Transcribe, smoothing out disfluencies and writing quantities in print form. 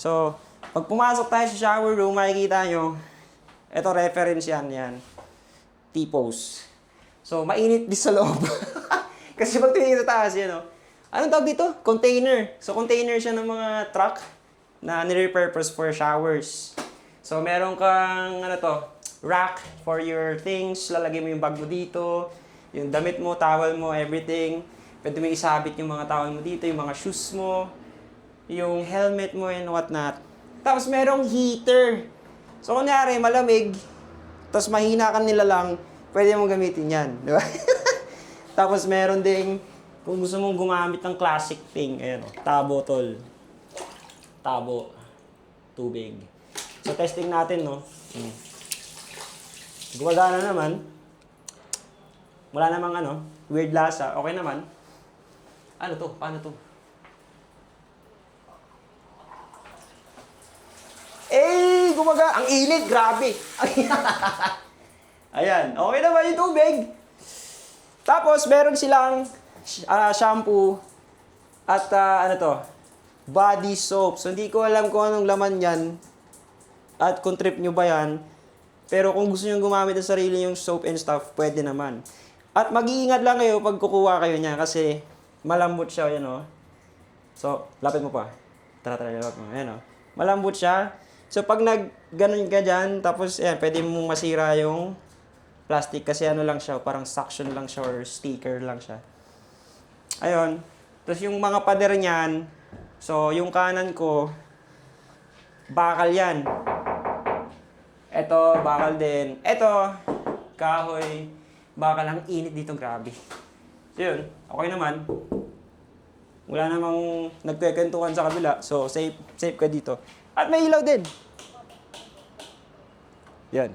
So, pag pumasok tayo sa shower room, makikita nyo, ito reference yan. T-pose. So, mainit din sa loob. Kasi pag tingin sa taas, yan o. Anong tawag dito? Container. So, container siya ng mga truck na nire-purpose for showers. So, meron kang, rack for your things. Lalagay mo yung bag mo dito, yung damit mo, towel mo, everything. Pwede mo isabit yung mga towel mo dito, yung mga shoes mo, yung helmet mo, and whatnot. Tapos, merong heater. So, kunyari, malamig, tapos mahina ka nila lang, pwede mong gamitin yan. Di ba? Tapos, meron ding, kung gusto mong gumamit ng classic thing, ayan, tabo, tol. Tabo. Tubig. So, testing natin, no? Gumagana naman. Wala namang weird lasa. Okay naman. Ano to? Paano to? Eh, gumaga. Ang init, grabe. Ayan. Okay naman yung tubig. Tapos, meron silang shampoo at body soap. So, hindi ko alam kung anong laman yan at kung trip nyo ba yan. Pero kung gusto nyo gumamit ng sarili yung soap and stuff, pwede naman. At mag-iingat lang kayo pag kukuha kayo niya kasi malambot siya, yan o. So, lapit mo pa. Tara, lapit mo. Ayan o. Malambot siya. So, pag nag-ganon ka dyan, tapos, ayan, pwede mong masira yung plastic kasi lang siya, parang suction lang siya or sticker lang siya. Ayun. Tapos yung mga pader niyan, so yung kanan ko, bakal yan. Ito, bakal din. Ito, kahoy. Bakal, ang init dito, grabe. So yun, okay naman. Wala namang nagkwentuhan sa kabila, so safe ka dito. At may ilaw din. Yan.